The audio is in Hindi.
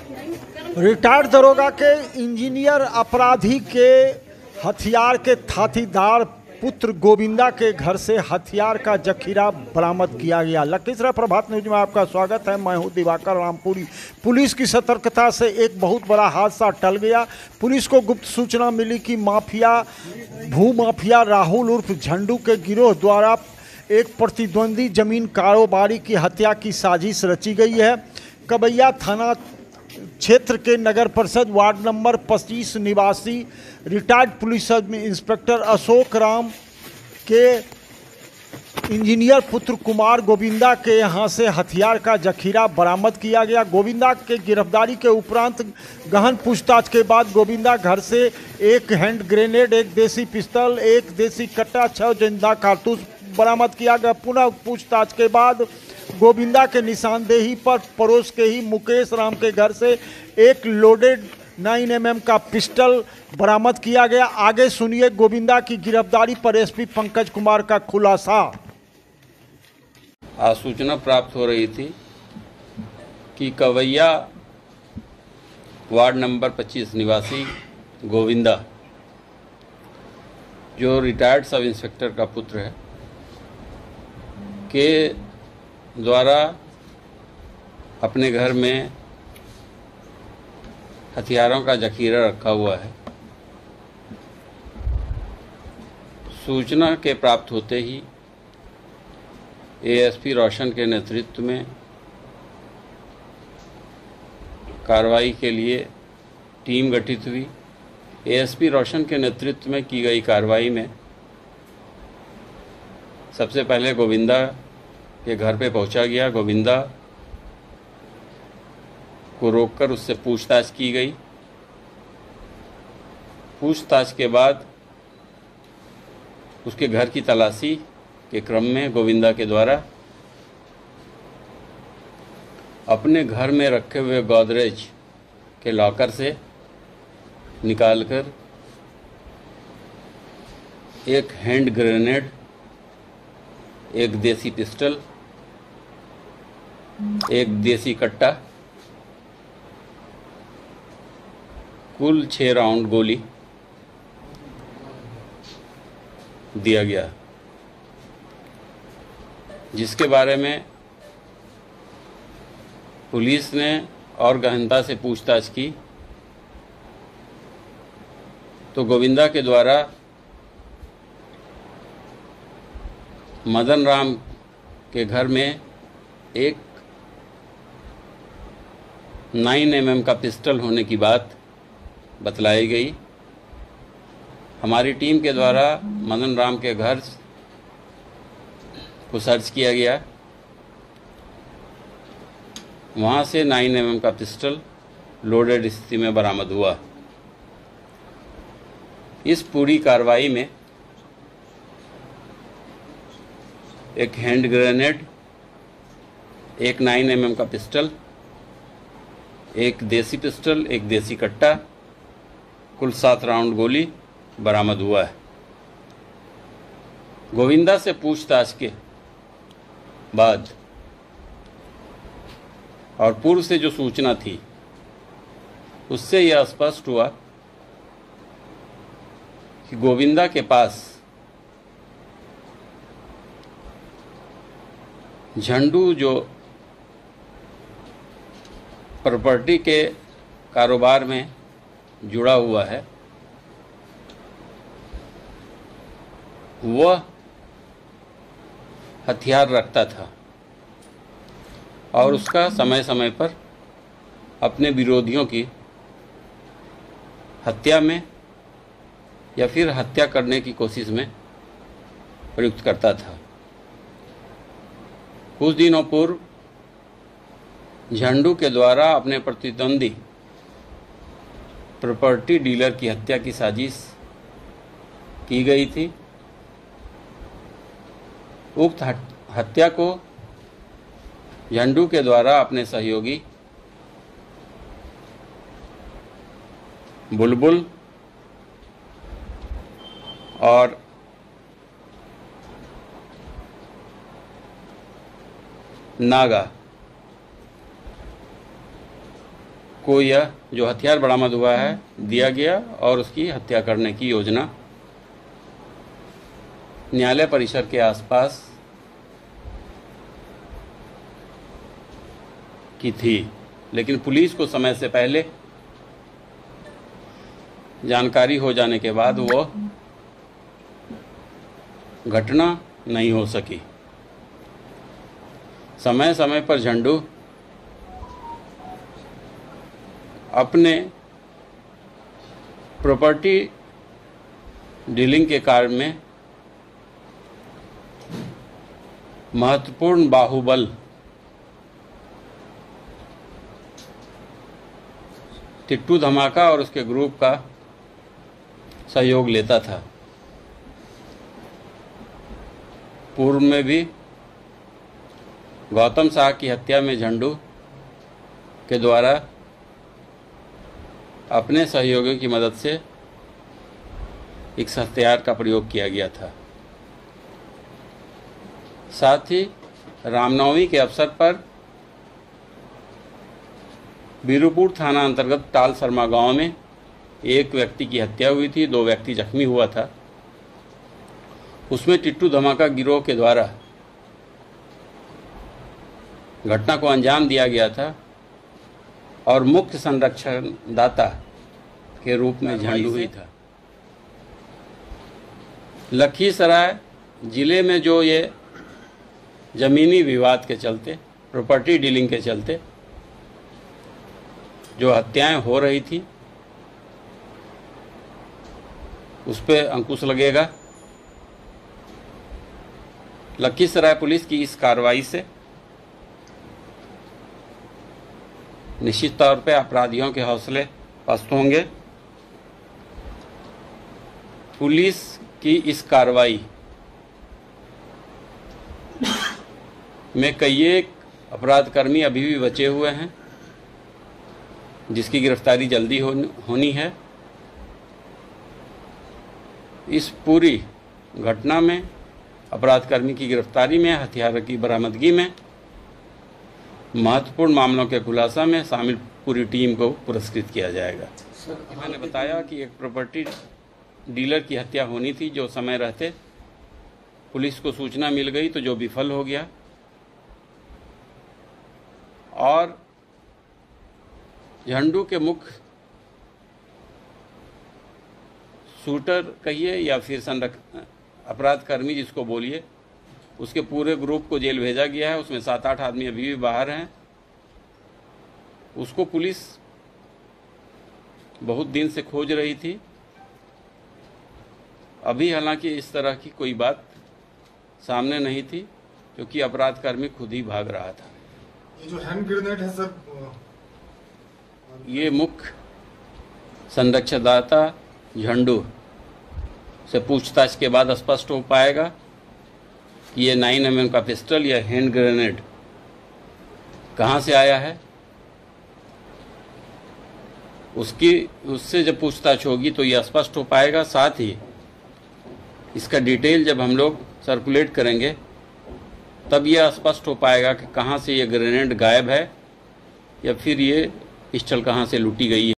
रिटायर्ड दरोगा के इंजीनियर अपराधी के हथियार के थातीदार पुत्र गोविंदा के घर से हथियार का जखीरा बरामद किया गया। लखीसराय प्रभात न्यूज में आपका स्वागत है। मैं हूं दिवाकर रामपुरी। पुलिस की सतर्कता से एक बहुत बड़ा हादसा टल गया। पुलिस को गुप्त सूचना मिली कि भूमाफिया राहुल उर्फ झंडू के गिरोह द्वारा एक प्रतिद्वंदी जमीन कारोबारी की हत्या की साजिश रची गई है। कबैया थाना क्षेत्र के नगर परिषद वार्ड नंबर 25 निवासी retired police inspector Ashok Ram के इंजीनियर पुत्र कुमार गोविंदा के यहां से हथियार का जखीरा बरामद किया गया। गोविंदा के गिरफ्तारी के उपरांत गहन पूछताछ के बाद गोविंदा घर से एक हैंड ग्रेनेड, एक देसी पिस्तौल, एक देसी कट्टा, 6 जिंदा कारतूस बरामद किया गया। पुनः पूछताछ के बाद गोविंदा के निशानदेही पर पड़ोस के ही मुकेश राम के घर से एक लोडेड 9mm का पिस्टल बरामद किया गया। आगे सुनिए गोविंदा की गिरफ्तारी पर एसपी पंकज कुमार का खुलासा। आज सूचना प्राप्त हो रही थी कि कवैया वार्ड नंबर 25 निवासी गोविंदा, जो रिटायर्ड सब इंस्पेक्टर का पुत्र है, के द्वारा अपने घर में हथियारों का जखीरा रखा हुआ है। सूचना के प्राप्त होते ही एएसपी रोशन के नेतृत्व में कार्रवाई के लिए टीम गठित हुई। एएसपी रोशन के नेतृत्व में की गई कार्रवाई में सबसे पहले गोविंदा के घर पे पहुंचा गया। गोविंदा को रोककर उससे पूछताछ की गई। पूछताछ के बाद उसके घर की तलाशी के क्रम में गोविंदा के द्वारा अपने घर में रखे हुए गोदरेज के लॉकर से निकालकर एक हैंड ग्रेनेड, एक देसी पिस्टल, एक देसी कट्टा, कुल 6 राउंड गोली दिया गया, जिसके बारे में पुलिस ने और गहनता से पूछताछ की तो गोविंदा के द्वारा मदन राम के घर में एक 9mm का पिस्टल होने की बात बतलाई गई। हमारी टीम के द्वारा मदन राम के घर को सर्च किया गया। वहाँ से 9mm का पिस्टल लोडेड स्थिति में बरामद हुआ। इस पूरी कार्रवाई में एक हैंड ग्रेनेड, एक 9mm का पिस्टल, एक देसी पिस्टल, एक देसी कट्टा, कुल 7 राउंड गोली बरामद हुआ है। गोविंदा से पूछताछ के बाद और पूर्व से जो सूचना थी उससे यह स्पष्ट हुआ कि गोविंदा के पास झंडू, जो प्रॉपर्टी के कारोबार में जुड़ा हुआ है, वह हथियार रखता था और उसका समय समय पर अपने विरोधियों की हत्या में या फिर हत्या करने की कोशिश में प्रयुक्त करता था। कुछ दिनों पूर्व झंडू के द्वारा अपने प्रतिद्वंदी प्रॉपर्टी डीलर की हत्या की साजिश की गई थी। उक्त हत्या को झंडू के द्वारा अपने सहयोगी बुलबुल और नागा को यह जो हथियार बरामद हुआ है दिया गया और उसकी हत्या करने की योजना न्यायालय परिसर के आसपास की थी, लेकिन पुलिस को समय से पहले जानकारी हो जाने के बाद वो घटना नहीं हो सकी। समय समय पर झंडू अपने प्रॉपर्टी डीलिंग के कार्य में महत्वपूर्ण बाहुबल टिट्टू धमाका और उसके ग्रुप का सहयोग लेता था। पूर्व में भी गौतम शाह की हत्या में झंडू के द्वारा अपने सहयोगियों की मदद से इस हथियार का प्रयोग किया गया था। साथ ही रामनवमी के अवसर पर बीरूपुर थाना अंतर्गत टाल शर्मा गांव में एक व्यक्ति की हत्या हुई थी, 2 व्यक्ति जख्मी हुआ था। उसमें टिट्टू धमाका गिरोह के द्वारा घटना को अंजाम दिया गया था और मुख्य संरक्षण दाता के रूप में झंडू हुई था। लखीसराय जिले में जो ये जमीनी विवाद के चलते, प्रॉपर्टी डीलिंग के चलते जो हत्याएं हो रही थी, उस पर अंकुश लगेगा। लखीसराय पुलिस की इस कार्रवाई से निश्चित तौर पे अपराधियों के हौसले पस्त होंगे। पुलिस की इस कार्रवाई में कई एक अपराधकर्मी अभी भी बचे हुए हैं, जिसकी गिरफ्तारी जल्दी होनी है। इस पूरी घटना में अपराधकर्मी की गिरफ्तारी में, हथियार की बरामदगी में, महत्वपूर्ण मामलों के खुलासा में शामिल पूरी टीम को पुरस्कृत किया जाएगा। मैंने बताया कि एक प्रॉपर्टी डीलर की हत्या होनी थी, जो समय रहते पुलिस को सूचना मिल गई तो जो विफल हो गया, और झंडू के मुख्य शूटर कहिए या फिर अपराधकर्मी जिसको बोलिए, उसके पूरे ग्रुप को जेल भेजा गया है। उसमें 7-8 आदमी अभी भी बाहर हैं। उसको पुलिस बहुत दिन से खोज रही थी। अभी हालांकि इस तरह की कोई बात सामने नहीं थी, क्योंकि अपराधकर्मी खुद ही भाग रहा था। ये जो हैंड ग्रेनेड है सर, ये मुख्य संरक्षणदाता झंडू से पूछताछ के बाद स्पष्ट हो पाएगा कि ये 9 mm का पिस्टल या हैंड ग्रेनेड कहाँ से आया है। उससे जब पूछताछ होगी तो ये स्पष्ट हो पाएगा। साथ ही इसका डिटेल जब हम लोग सर्कुलेट करेंगे तब यह स्पष्ट हो पाएगा कि कहाँ से ये ग्रेनेड गायब है या फिर ये पिस्टल कहाँ से लूटी गई है।